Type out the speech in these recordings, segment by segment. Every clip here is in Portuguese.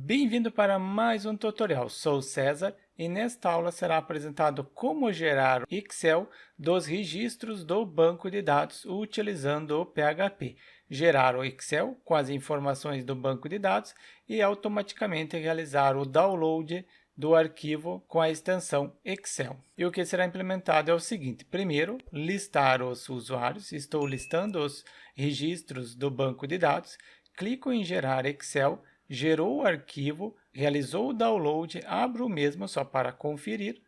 Bem-vindo para mais um tutorial. Sou César e nesta aula será apresentado como gerar Excel dos registros do banco de dados utilizando o PHP. Gerar o Excel com as informações do banco de dados e automaticamente realizar o download do arquivo com a extensão Excel. E o que será implementado é o seguinte: primeiro, listar os usuários. Estou listando os registros do banco de dados. Clico em gerar Excel. Gerou o arquivo, realizou o download, abro o mesmo só para conferir.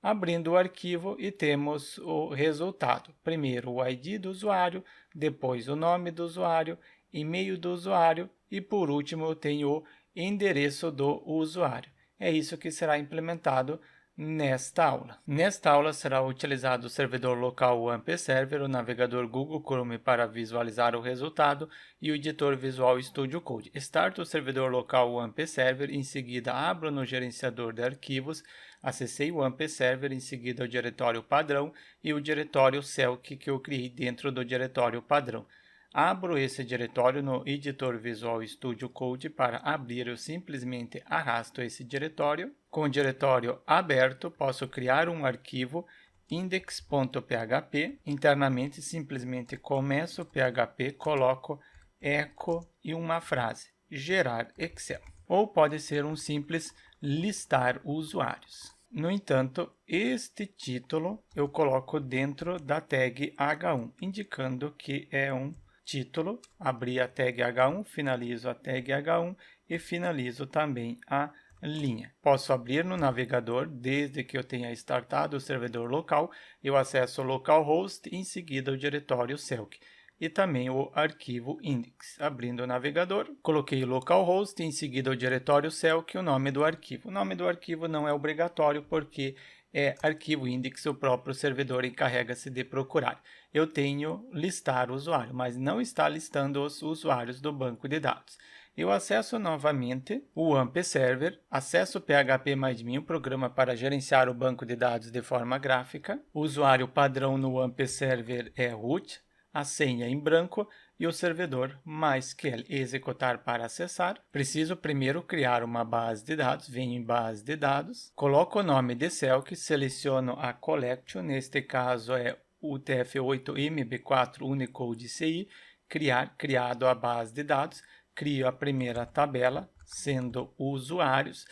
Abrindo o arquivo e temos o resultado. Primeiro o ID do usuário, depois o nome do usuário, e-mail do usuário e por último eu tenho o endereço do usuário. É isso que será implementado nesta aula. Nesta aula será utilizado o servidor local WAMP Server, o navegador Google Chrome para visualizar o resultado e o editor Visual Studio Code. Starto o servidor local WAMP Server, em seguida abro no gerenciador de arquivos, acessei o WAMP Server, em seguida o diretório padrão e o diretório Celc que eu criei dentro do diretório padrão. Abro esse diretório no editor Visual Studio Code. Para abrir, eu simplesmente arrasto esse diretório. Com o diretório aberto, posso criar um arquivo index.php. Internamente, simplesmente começo o PHP, coloco echo e uma frase, gerar Excel. Ou pode ser um simples listar usuários. No entanto, este título eu coloco dentro da tag H1, indicando que é um título. Abri a tag H1, finalizo a tag H1 e finalizo também a linha. Posso abrir no navegador desde que eu tenha startado o servidor local. Eu acesso o localhost, em seguida o diretório Celc e também o arquivo index. Abrindo o navegador, coloquei o localhost, em seguida o diretório Celc e o nome do arquivo. O nome do arquivo não é obrigatório porque é arquivo index, o próprio servidor encarrega-se de procurar. Eu tenho listar o usuário, mas não está listando os usuários do banco de dados. Eu acesso novamente o WAMP Server, acesso o PHP+Admin, o programa para gerenciar o banco de dados de forma gráfica. O usuário padrão no WAMP Server é root, a senha em branco e o servidor MySQL. Executar para acessar. Preciso primeiro criar uma base de dados. Venho em base de dados, coloco o nome de Celc, seleciono a collection, neste caso é UTF-8 MB4 Unicode CI, criado a base de dados, crio a primeira tabela, sendo usuários.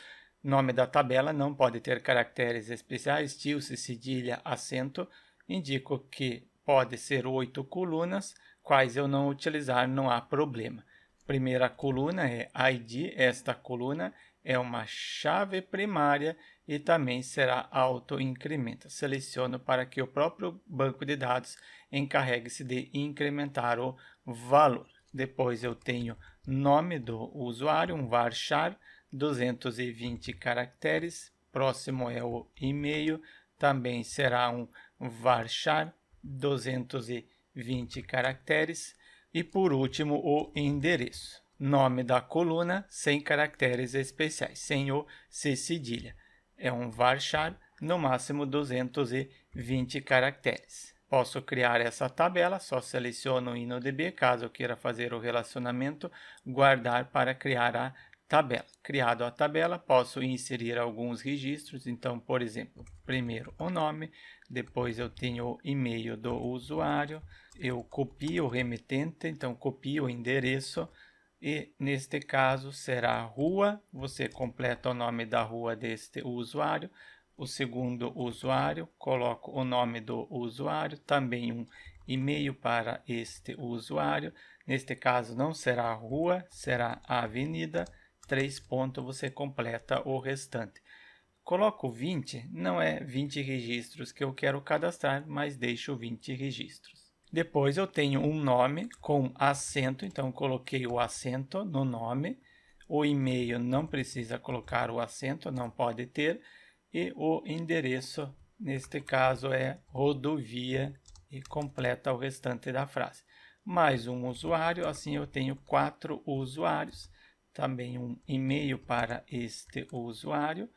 Nome da tabela não pode ter caracteres especiais, tilde, cedilha, acento. Indico que pode ser 8 colunas, quais eu não utilizar, não há problema. Primeira coluna é ID, esta coluna é uma chave primária e também será auto-incrementa. Seleciono para que o próprio banco de dados encarregue-se de incrementar o valor. Depois eu tenho nome do usuário, um varchar, 220 caracteres. Próximo é o e-mail, também será um varchar, 220 caracteres. E por último, o endereço. Nome da coluna, sem caracteres especiais, sem o C cedilha. É um varchar, no máximo 220 caracteres. Posso criar essa tabela, só seleciono o InnoDB, caso eu queira fazer o relacionamento, guardar para criar a tabela. Criado a tabela, posso inserir alguns registros. Então, por exemplo, primeiro o nome, depois eu tenho o e-mail do usuário, eu copio o remetente, então copio o endereço e neste caso será rua, você completa o nome da rua deste usuário. O segundo usuário, coloco o nome do usuário, também um e-mail para este usuário. Neste caso não será rua, será avenida. 3 pontos, você completa o restante. Coloco 20, não é 20 registros que eu quero cadastrar, mas deixo 20 registros. Depois eu tenho um nome com acento, então coloquei o acento no nome. O e-mail não precisa colocar o acento, não pode ter. E o endereço, neste caso, é rodovia e completa o restante da frase. Mais um usuário, assim eu tenho 4 usuários. Também um e-mail para este usuário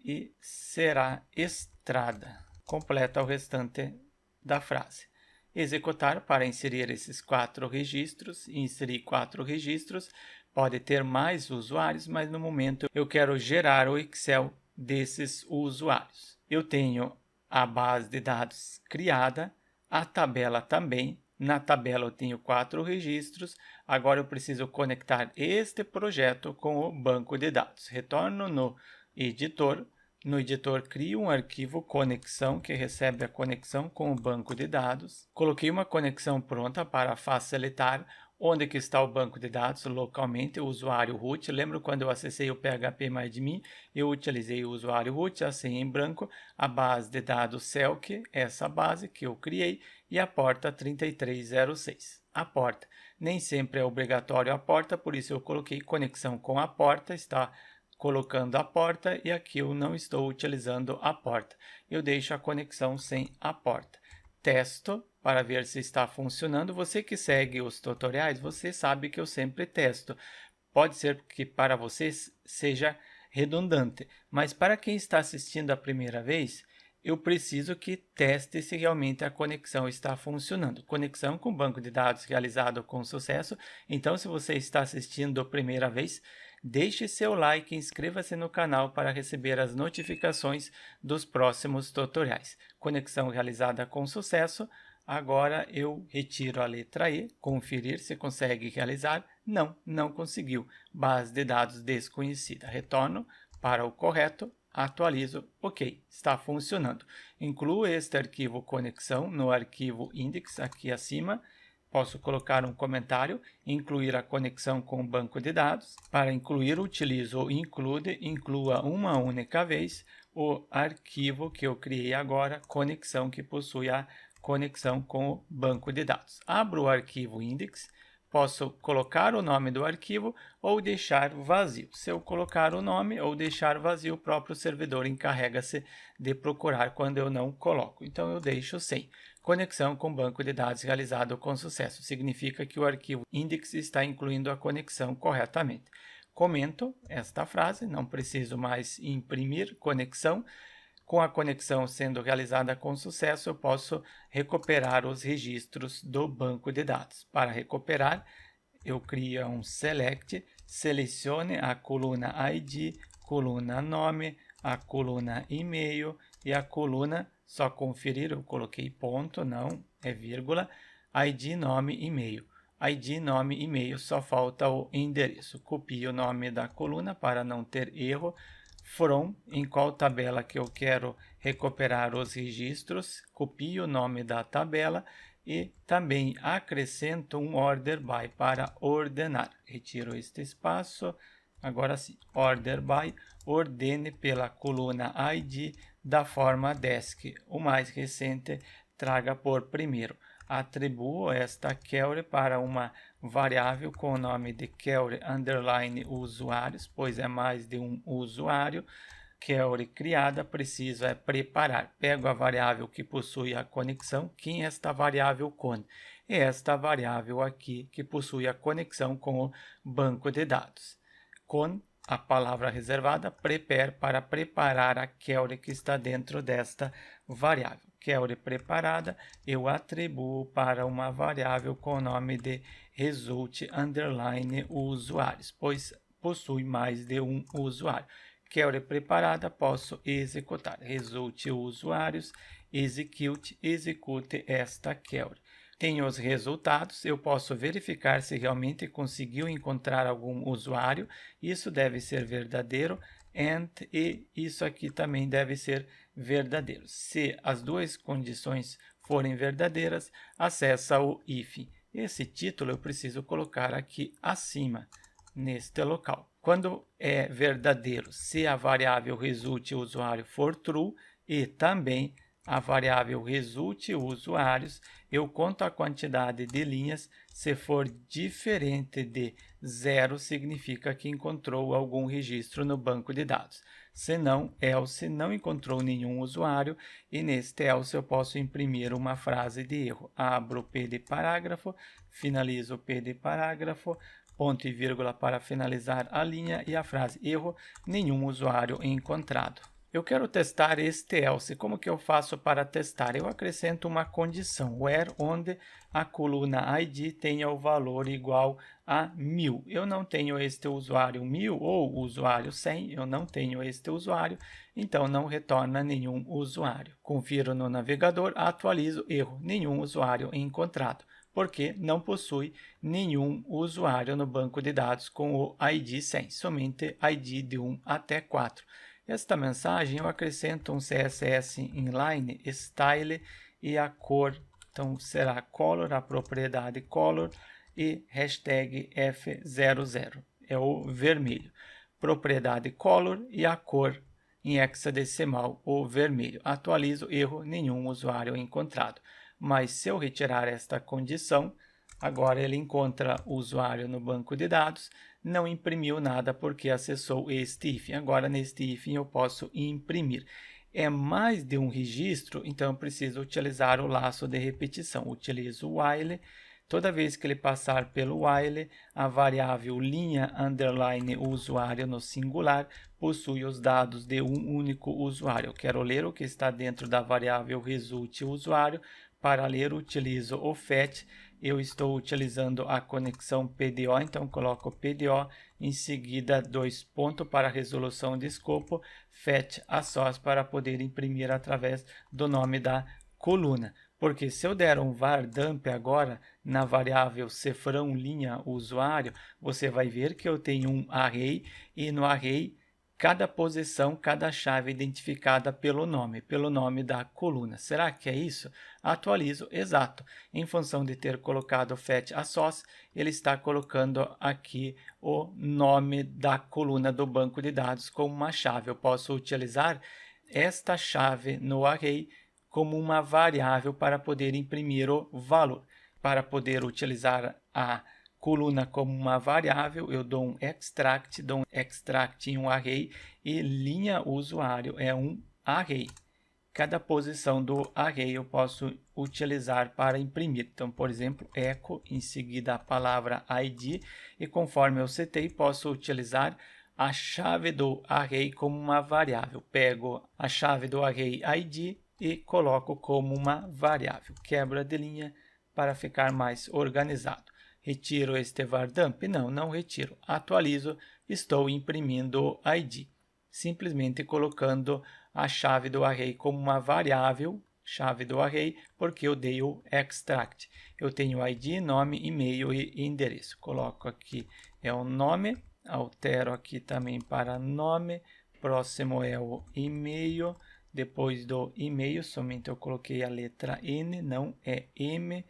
e será estrada. Completa o restante da frase. Executar para inserir esses 4 registros. Inserir 4 registros. pode ter mais usuários, mas no momento eu quero gerar o Excel desses usuários. Eu tenho a base de dados criada, a tabela também. Na tabela eu tenho 4 registros. Agora eu preciso conectar este projeto com o banco de dados. Retorno no editor. No editor, crio um arquivo conexão que recebe a conexão com o banco de dados. Coloquei uma conexão pronta para facilitar. Onde que está o banco de dados? Localmente, o usuário root. Lembro quando eu acessei o PHP MyAdmin, eu utilizei o usuário root, a senha em branco, a base de dados Selk, essa base que eu criei, e a porta 3306. A porta. Nem sempre é obrigatório a porta, por isso eu coloquei conexão com a porta, está colocando a porta, e aqui eu não estou utilizando a porta. Eu deixo a conexão sem a porta. Testo para ver se está funcionando. Você que segue os tutoriais, você sabe que eu sempre testo. Pode ser que para vocês seja redundante, mas para quem está assistindo a primeira vez, eu preciso que teste se realmente a conexão está funcionando. Conexão com banco de dados realizado com sucesso. Então, se você está assistindo a primeira vez, deixe seu like e inscreva-se no canal para receber as notificações dos próximos tutoriais. Conexão realizada com sucesso. Agora eu retiro a letra E, conferir se consegue realizar. Não, não conseguiu. Base de dados desconhecida. Retorno para o correto, atualizo, ok, está funcionando. Incluo este arquivo conexão no arquivo index aqui acima. Posso colocar um comentário, incluir a conexão com o banco de dados. Para incluir, utilizo o include, inclua uma única vez o arquivo que eu criei agora, conexão, que possui a conexão com o banco de dados. Abro o arquivo index, posso colocar o nome do arquivo ou deixar vazio. Se eu colocar o nome ou deixar vazio, o próprio servidor encarrega-se de procurar quando eu não coloco. Então eu deixo sem. Conexão com banco de dados realizado com sucesso. Significa que o arquivo index está incluindo a conexão corretamente. Comento esta frase, não preciso mais imprimir conexão. Com a conexão sendo realizada com sucesso, eu posso recuperar os registros do banco de dados. Para recuperar, eu crio um select, selecione a coluna ID, coluna nome, a coluna e-mail e a coluna, só conferir, eu coloquei ponto, não é vírgula, ID, nome, e-mail. ID, nome, e-mail, só falta o endereço. Copio o nome da coluna para não ter erro. From, em qual tabela que eu quero recuperar os registros, copio o nome da tabela e também acrescento um order by para ordenar. Retiro este espaço, agora sim, order by, ordene pela coluna ID da forma desk. O mais recente traga por primeiro. Atribuo esta query para uma variável com o nome de query underline usuários, pois é mais de um usuário. Query criada, preciso preparar. Pego a variável que possui a conexão. Quem é esta variável con? É esta variável aqui que possui a conexão com o banco de dados. Con, a palavra reservada, prepare, para preparar a query que está dentro desta variável. Query preparada, eu atribuo para uma variável com o nome de result underline usuários, pois possui mais de um usuário. Query preparada, posso executar. Result usuários, execute esta query. Tenho os resultados, eu posso verificar se realmente conseguiu encontrar algum usuário. Isso deve ser verdadeiro. E isso aqui também deve ser verdadeiro. Se as duas condições forem verdadeiras, acessa o if. Esse título eu preciso colocar aqui acima, neste local. Quando é verdadeiro, se a variável result usuário for true e também a variável result usuários, eu conto a quantidade de linhas. Se for diferente de 0, significa que encontrou algum registro no banco de dados. Se não, else, não encontrou nenhum usuário, e neste else eu posso imprimir uma frase de erro. Abro o P de parágrafo, finalizo o P de parágrafo, ponto e vírgula para finalizar a linha e a frase erro, nenhum usuário encontrado. Eu quero testar este else. Como que eu faço para testar? Eu acrescento uma condição, where, onde a coluna ID tenha o valor igual a 1000. Eu não tenho este usuário 1000 ou usuário 100, eu não tenho este usuário, então não retorna nenhum usuário. Confiro no navegador, atualizo, erro, nenhum usuário encontrado, porque não possui nenhum usuário no banco de dados com o ID 100, somente ID de 1 até 4. Esta mensagem eu acrescento um CSS inline, style e a cor, então será color, a propriedade color e hashtag F00, é o vermelho. Propriedade color e a cor em hexadecimal, o vermelho. Atualizo, erro, nenhum usuário encontrado. Mas se eu retirar esta condição, agora ele encontra o usuário no banco de dados, não imprimiu nada porque acessou este hífen. Agora, neste hífen, eu posso imprimir. É mais de um registro, então eu preciso utilizar o laço de repetição. Utilizo o while. Toda vez que ele passar pelo while, a variável linha underline usuário no singular possui os dados de um único usuário. Eu quero ler o que está dentro da variável result usuário. Para ler, utilizo o fetch. Eu estou utilizando a conexão PDO, então coloco PDO, em seguida 2 pontos para resolução de escopo, fetch a source para poder imprimir através do nome da coluna. Porque se eu der um var dump agora na variável cifrão linha usuário, você vai ver que eu tenho um array e no array cada posição, cada chave identificada pelo nome da coluna. Será que é isso? Atualizo, exato. Em função de ter colocado fetch a source, ele está colocando aqui o nome da coluna do banco de dados como uma chave. Eu posso utilizar esta chave no array como uma variável para poder imprimir o valor. Para poder utilizar a coluna como uma variável, eu dou um extract em um array e linha usuário é um array. Cada posição do array eu posso utilizar para imprimir. Então, por exemplo, echo, em seguida a palavra ID, e conforme eu setei, posso utilizar a chave do array como uma variável. Pego a chave do array ID e coloco como uma variável. Quebra de linha para ficar mais organizado. Retiro este var dump? Não retiro. Atualizo, estou imprimindo o ID. Simplesmente colocando a chave do array como uma variável, chave do array, porque eu dei o extract. Eu tenho ID, nome, e-mail e endereço. Coloco aqui é o nome, altero aqui também para nome, próximo é o e-mail, depois do e-mail, somente eu coloquei a letra N, não é M.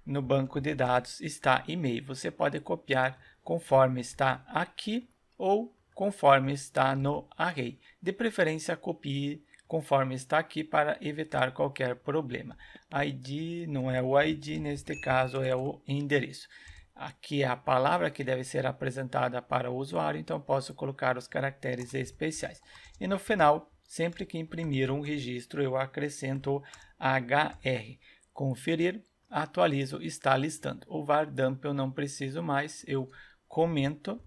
No banco de dados está e-mail. Você pode copiar conforme está aqui ou conforme está no array. De preferência, copie conforme está aqui para evitar qualquer problema. ID não é o ID, neste caso é o endereço. Aqui é a palavra que deve ser apresentada para o usuário, então posso colocar os caracteres especiais. E no final, sempre que imprimir um registro, eu acrescento HR. Conferir, atualizo, está listando. O var dump eu não preciso mais, eu comento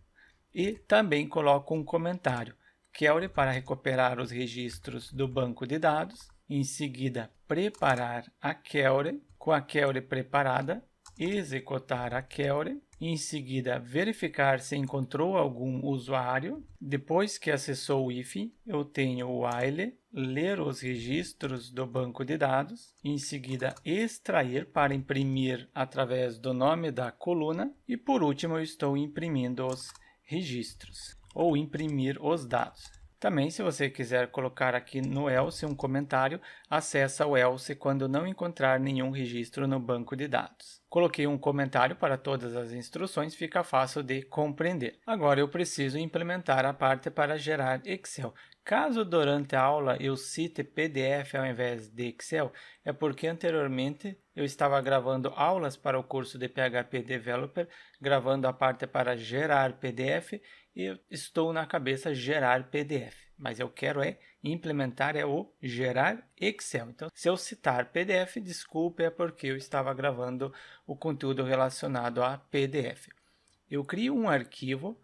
e também coloco um comentário. Query para recuperar os registros do banco de dados. Em seguida, preparar a query. Com a query preparada, executar a query. Em seguida, verificar se encontrou algum usuário. Depois que acessou o hífen, eu tenho o while, ler os registros do banco de dados. Em seguida, extrair para imprimir através do nome da coluna. E por último, eu estou imprimindo os registros ou imprimir os dados. Também, se você quiser colocar aqui no else um comentário, acessa o else quando não encontrar nenhum registro no banco de dados. Coloquei um comentário para todas as instruções, fica fácil de compreender. Agora eu preciso implementar a parte para gerar Excel. Caso durante a aula eu cite PDF ao invés de Excel, é porque anteriormente eu estava gravando aulas para o curso de PHP Developer, gravando a parte para gerar PDF, e eu estou na cabeça gerar PDF, mas eu quero implementar o gerar Excel. Então, se eu citar PDF, desculpe, é porque eu estava gravando o conteúdo relacionado a PDF. Eu crio um arquivo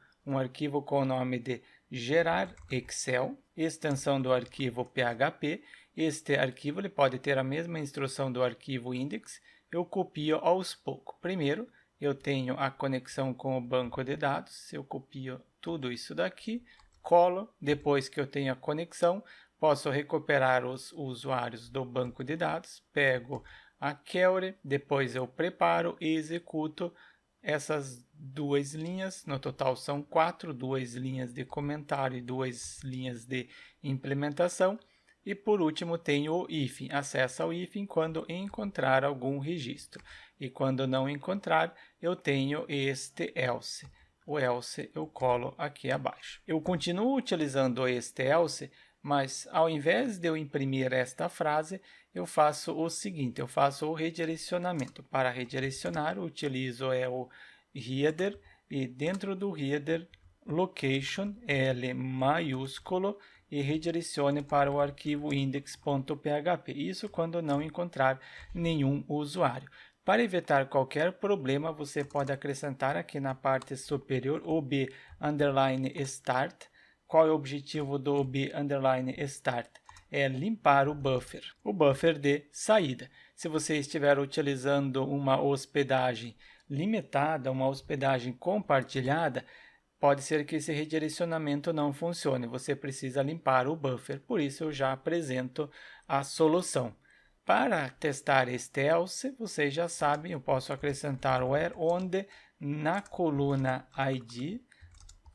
com o nome de gerar Excel, extensão do arquivo PHP. Este arquivo ele pode ter a mesma instrução do arquivo index. Eu copio aos poucos. Primeiro, eu tenho a conexão com o banco de dados, eu copio tudo isso daqui, colo, depois que eu tenho a conexão, posso recuperar os usuários do banco de dados, pego a query, depois eu preparo e executo essas duas linhas, no total são 4, 2 linhas de comentário e 2 linhas de implementação. E por último tenho o hífen, acessa o hífen quando encontrar algum registro. E quando não encontrar, eu tenho este else. O else eu colo aqui abaixo. Eu continuo utilizando este else, mas ao invés de eu imprimir esta frase, eu faço o seguinte, eu faço o redirecionamento. Para redirecionar, eu utilizo o header e dentro do header, location, L maiúsculo, e redirecione para o arquivo index.php. Isso quando não encontrar nenhum usuário. Para evitar qualquer problema, você pode acrescentar aqui na parte superior o b_start. Qual é o objetivo do b_start? É limpar o buffer de saída. Se você estiver utilizando uma hospedagem limitada, uma hospedagem compartilhada, pode ser que esse redirecionamento não funcione, você precisa limpar o buffer, por isso eu já apresento a solução. Para testar este else, vocês já sabem, eu posso acrescentar o where, onde na coluna ID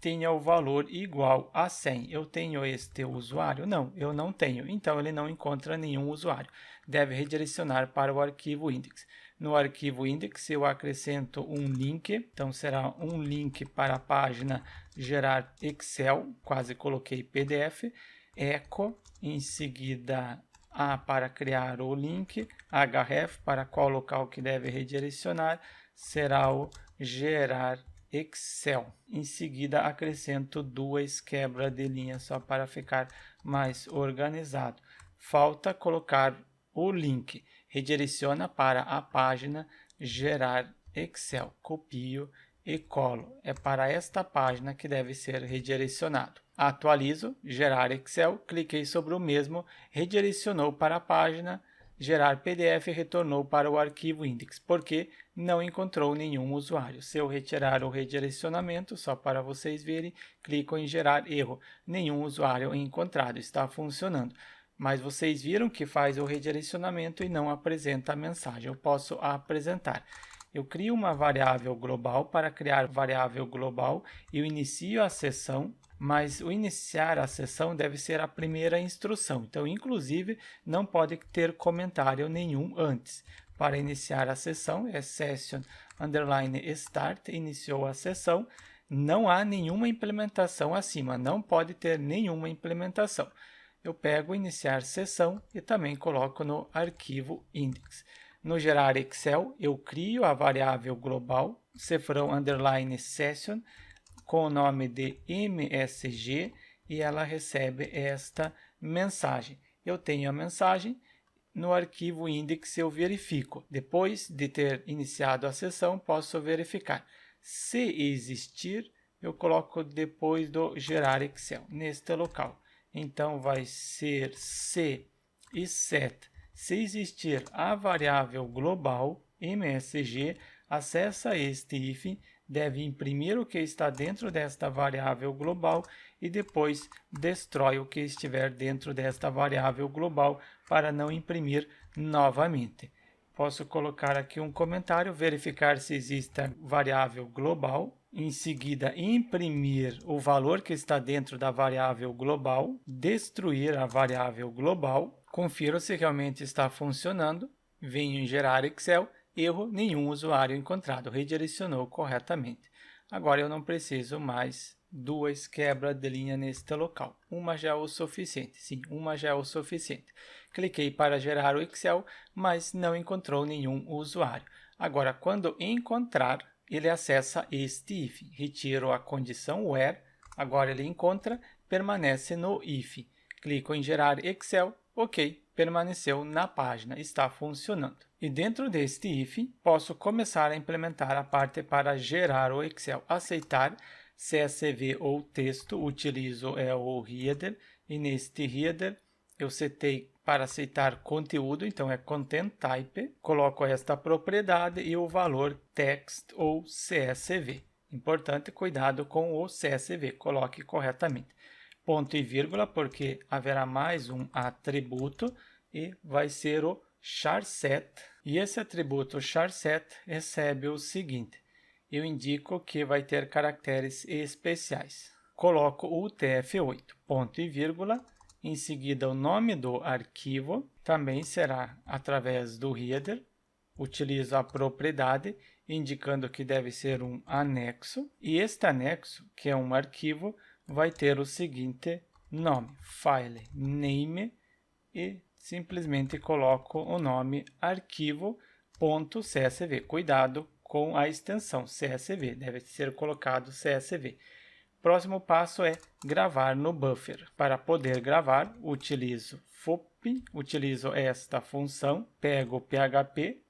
tenha o valor igual a 100. Eu tenho este usuário? Não, eu não tenho, então ele não encontra nenhum usuário. Deve redirecionar para o arquivo index. No arquivo index eu acrescento um link, então será um link para a página gerar Excel, quase coloquei PDF, echo, em seguida A para criar o link, href para qual local que deve redirecionar, será o gerar Excel. Em seguida acrescento 2 quebra de linha só para ficar mais organizado. Falta colocar o link. Redireciona para a página gerar Excel. Copio e colo. É para esta página que deve ser redirecionado. Atualizo, gerar Excel, cliquei sobre o mesmo, redirecionou para a página, gerar PDF retornou para o arquivo index, porque não encontrou nenhum usuário. Se eu retirar o redirecionamento, só para vocês verem, clico em gerar erro. Nenhum usuário encontrado, está funcionando. Mas vocês viram que faz o redirecionamento e não apresenta a mensagem. Eu posso apresentar. Eu crio uma variável global. Para criar variável global, eu inicio a sessão, mas o iniciar a sessão deve ser a primeira instrução. Então, inclusive, não pode ter comentário nenhum antes. Para iniciar a sessão, é session_start, iniciou a sessão. Não há nenhuma implementação acima, não pode ter nenhuma implementação. Eu pego iniciar sessão e também coloco no arquivo index. No gerar Excel, eu crio a variável global, cifrão_session, com o nome de MSG, e ela recebe esta mensagem. Eu tenho a mensagem, no arquivo index eu verifico. Depois de ter iniciado a sessão, posso verificar. Se existir, eu coloco depois do gerar Excel, neste local. Então, vai ser se e set. Se existir a variável global, MSG, acessa este hífen, deve imprimir o que está dentro desta variável global e depois destrói o que estiver dentro desta variável global para não imprimir novamente. Posso colocar aqui um comentário, verificar se existe a variável global. Em seguida, imprimir o valor que está dentro da variável global, destruir a variável global, confiro se realmente está funcionando, venho em gerar Excel, erro, nenhum usuário encontrado, redirecionou corretamente. Agora eu não preciso mais 2 quebras de linha neste local, uma já é o suficiente, sim, uma já é o suficiente. Cliquei para gerar o Excel, mas não encontrou nenhum usuário. Agora, quando encontrar, ele acessa este hífen, retiro a condição where, agora ele encontra, permanece no hífen. Clico em gerar Excel, ok, permaneceu na página, está funcionando. E dentro deste hífen, posso começar a implementar a parte para gerar o Excel. Aceitar, CSV ou texto, utilizo o header, e neste header eu setei para aceitar conteúdo, então é content type, coloco esta propriedade e o valor text ou CSV. Importante, cuidado com o CSV, coloque corretamente. Ponto e vírgula, porque haverá mais um atributo e vai ser o charset. E esse atributo charset recebe o seguinte: eu indico que vai ter caracteres especiais. Coloco o UTF-8, ponto e vírgula, em seguida o nome do arquivo, também será através do header. Utilizo a propriedade, indicando que deve ser um anexo, e este anexo, que é um arquivo, vai ter o seguinte nome, file name, e simplesmente coloco o nome arquivo.csv. Cuidado com a extensão CSV, deve ser colocado CSV. Próximo passo é gravar no buffer. Para poder gravar, utilizo FOP, utilizo esta função, pego o PHP,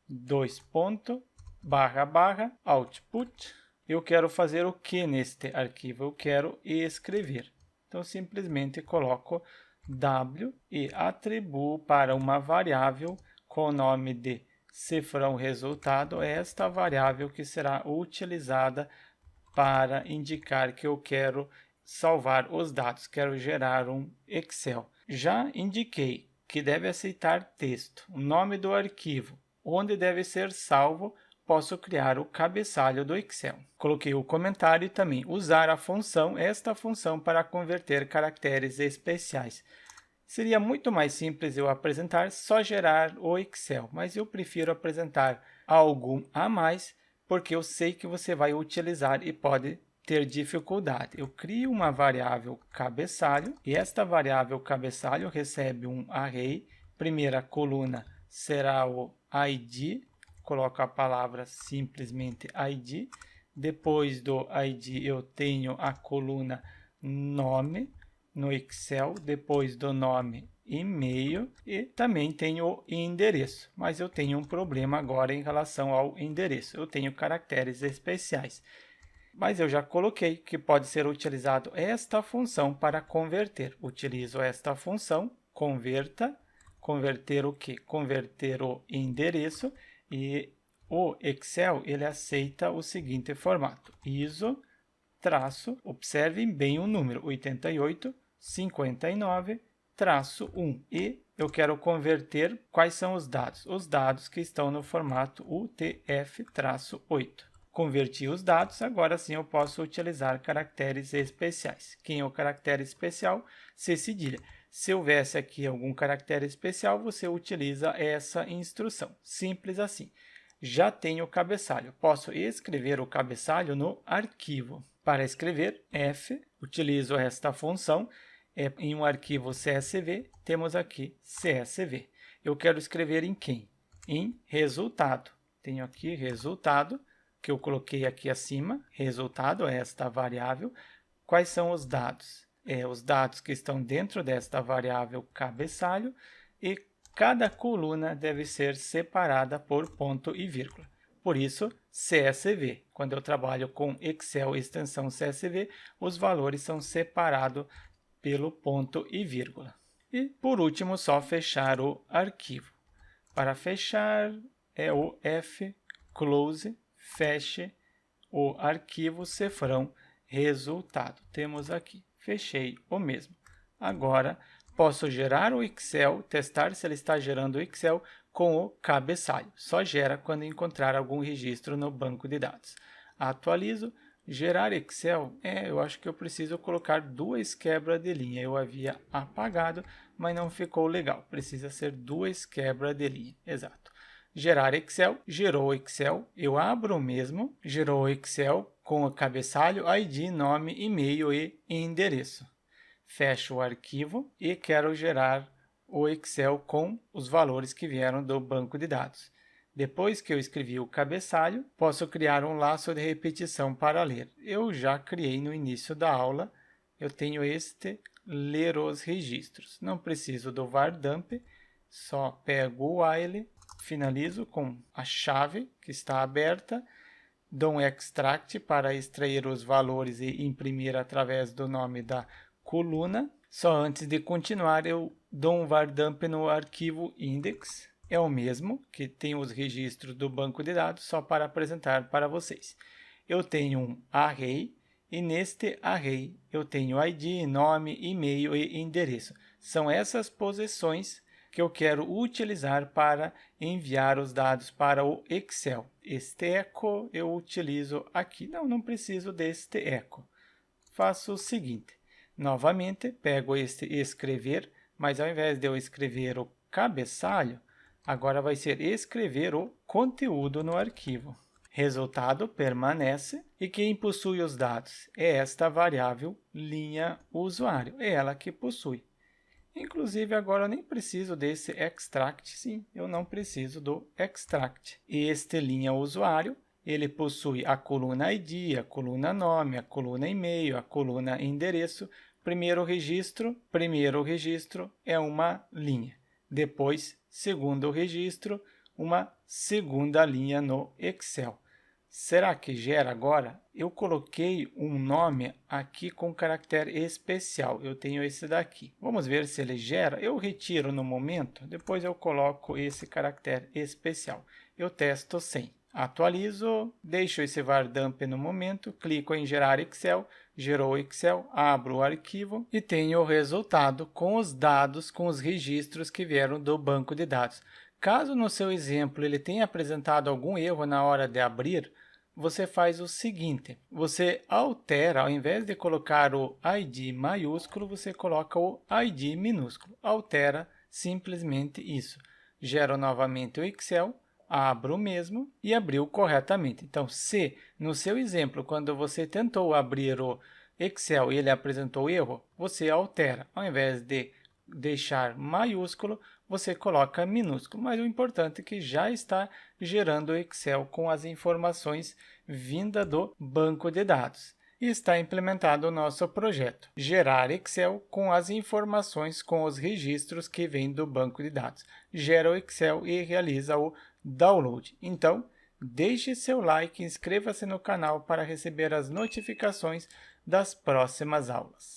//output. Eu quero fazer o que neste arquivo? Eu quero escrever. Então, simplesmente coloco W e atribuo para uma variável com o nome de cifrão resultado, esta variável que será utilizada para indicar que eu quero salvar os dados, quero gerar um Excel. Já indiquei que deve aceitar texto, o nome do arquivo, onde deve ser salvo, posso criar o cabeçalho do Excel. Coloquei o comentário e também usar a função, esta função para converter caracteres especiais. Seria muito mais simples eu apresentar só gerar o Excel, mas eu prefiro apresentar algo a mais, porque eu sei que você vai utilizar e pode ter dificuldade. Eu crio uma variável cabeçalho e esta variável cabeçalho recebe um array. Primeira coluna será o ID, coloco a palavra simplesmente ID. Depois do ID eu tenho a coluna nome no Excel, depois do nome e-mail e também tenho o endereço, mas eu tenho um problema agora em relação ao endereço, eu tenho caracteres especiais, mas eu já coloquei que pode ser utilizado esta função para converter. Utilizo esta função, converta, converter o que? Converter o endereço, e o Excel ele aceita o seguinte formato, ISO, traço, observem bem o número, 8859, traço 1, e eu quero converter quais são os dados? Os dados que estão no formato UTF-8. Converti os dados, agora sim eu posso utilizar caracteres especiais. Quem é o caractere especial? C cedilha. Se houvesse aqui algum caractere especial, você utiliza essa instrução. Simples assim. Já tenho o cabeçalho. Posso escrever o cabeçalho no arquivo. Para escrever, F, utilizo esta função. Em um arquivo CSV, temos aqui CSV. Eu quero escrever em quem? Em resultado. Tenho aqui resultado, que eu coloquei aqui acima. Resultado é esta variável. Quais são os dados? Os dados que estão dentro desta variável cabeçalho, e cada coluna deve ser separada por ponto e vírgula. Por isso, CSV. Quando eu trabalho com Excel extensão CSV, os valores são separados pelo ponto e vírgula. E, por último, só fechar o arquivo. Para fechar, é o F, close, feche o arquivo cifrão resultado. Temos aqui. Fechei o mesmo. Agora, posso gerar o Excel, testar se ele está gerando o Excel com o cabeçalho. Só gera quando encontrar algum registro no banco de dados. Atualizo. Gerar Excel, eu acho que eu preciso colocar 2 quebras de linha. Eu havia apagado, mas não ficou legal. Precisa ser 2 quebras de linha. Exato. Gerar Excel, gerou o Excel. Eu abro o mesmo, gerou o Excel com o cabeçalho, ID, nome, e-mail e endereço. Fecho o arquivo e quero gerar o Excel com os valores que vieram do banco de dados. Depois que eu escrevi o cabeçalho, posso criar um laço de repetição para ler. Eu já criei no início da aula, eu tenho este ler os registros. Não preciso do var dump, só pego o while, finalizo com a chave que está aberta, dou um extract para extrair os valores e imprimir através do nome da coluna, Só antes de continuar, eu dou um var dump no arquivo index. É o mesmo, que tem os registros do banco de dados, só para apresentar para vocês. Eu tenho um array, e neste array eu tenho ID, nome, e-mail e endereço. São essas posições que eu quero utilizar para enviar os dados para o Excel. Este echo eu utilizo aqui. Não preciso deste echo. Faço o seguinte. Novamente, pego este escrever, mas ao invés de eu escrever o cabeçalho, agora vai ser escrever o conteúdo no arquivo. Resultado permanece e quem possui os dados é esta variável linha usuário, é ela que possui. Inclusive, agora eu nem preciso desse extract, sim, eu não preciso do extract. Este linha usuário, ele possui a coluna ID, a coluna nome, a coluna e-mail, a coluna endereço. Primeiro registro é uma linha. Depois, segundo registro, uma segunda linha no Excel. Será que gera agora? Eu coloquei um nome aqui com caractere especial. Eu tenho esse daqui. Vamos ver se ele gera. Eu retiro no momento, depois eu coloco esse caractere especial. Eu testo sem. Atualizo, deixo esse var dump no momento, clico em gerar Excel, gerou o Excel, abro o arquivo e tenho o resultado com os dados, com os registros que vieram do banco de dados. Caso no seu exemplo ele tenha apresentado algum erro na hora de abrir, você faz o seguinte, você altera, ao invés de colocar o ID maiúsculo, você coloca o ID minúsculo. Altera simplesmente isso. Gero novamente o Excel, abro o mesmo e abriu corretamente. Então, se no seu exemplo, quando você tentou abrir o Excel e ele apresentou erro, você altera. Ao invés de deixar maiúsculo, você coloca minúsculo. Mas o importante é que já está gerando o Excel com as informações vindas do banco de dados. E está implementado o nosso projeto. Gerar Excel com as informações, com os registros que vêm do banco de dados. Gera o Excel e realiza o download. Então, deixe seu like e inscreva-se no canal para receber as notificações das próximas aulas.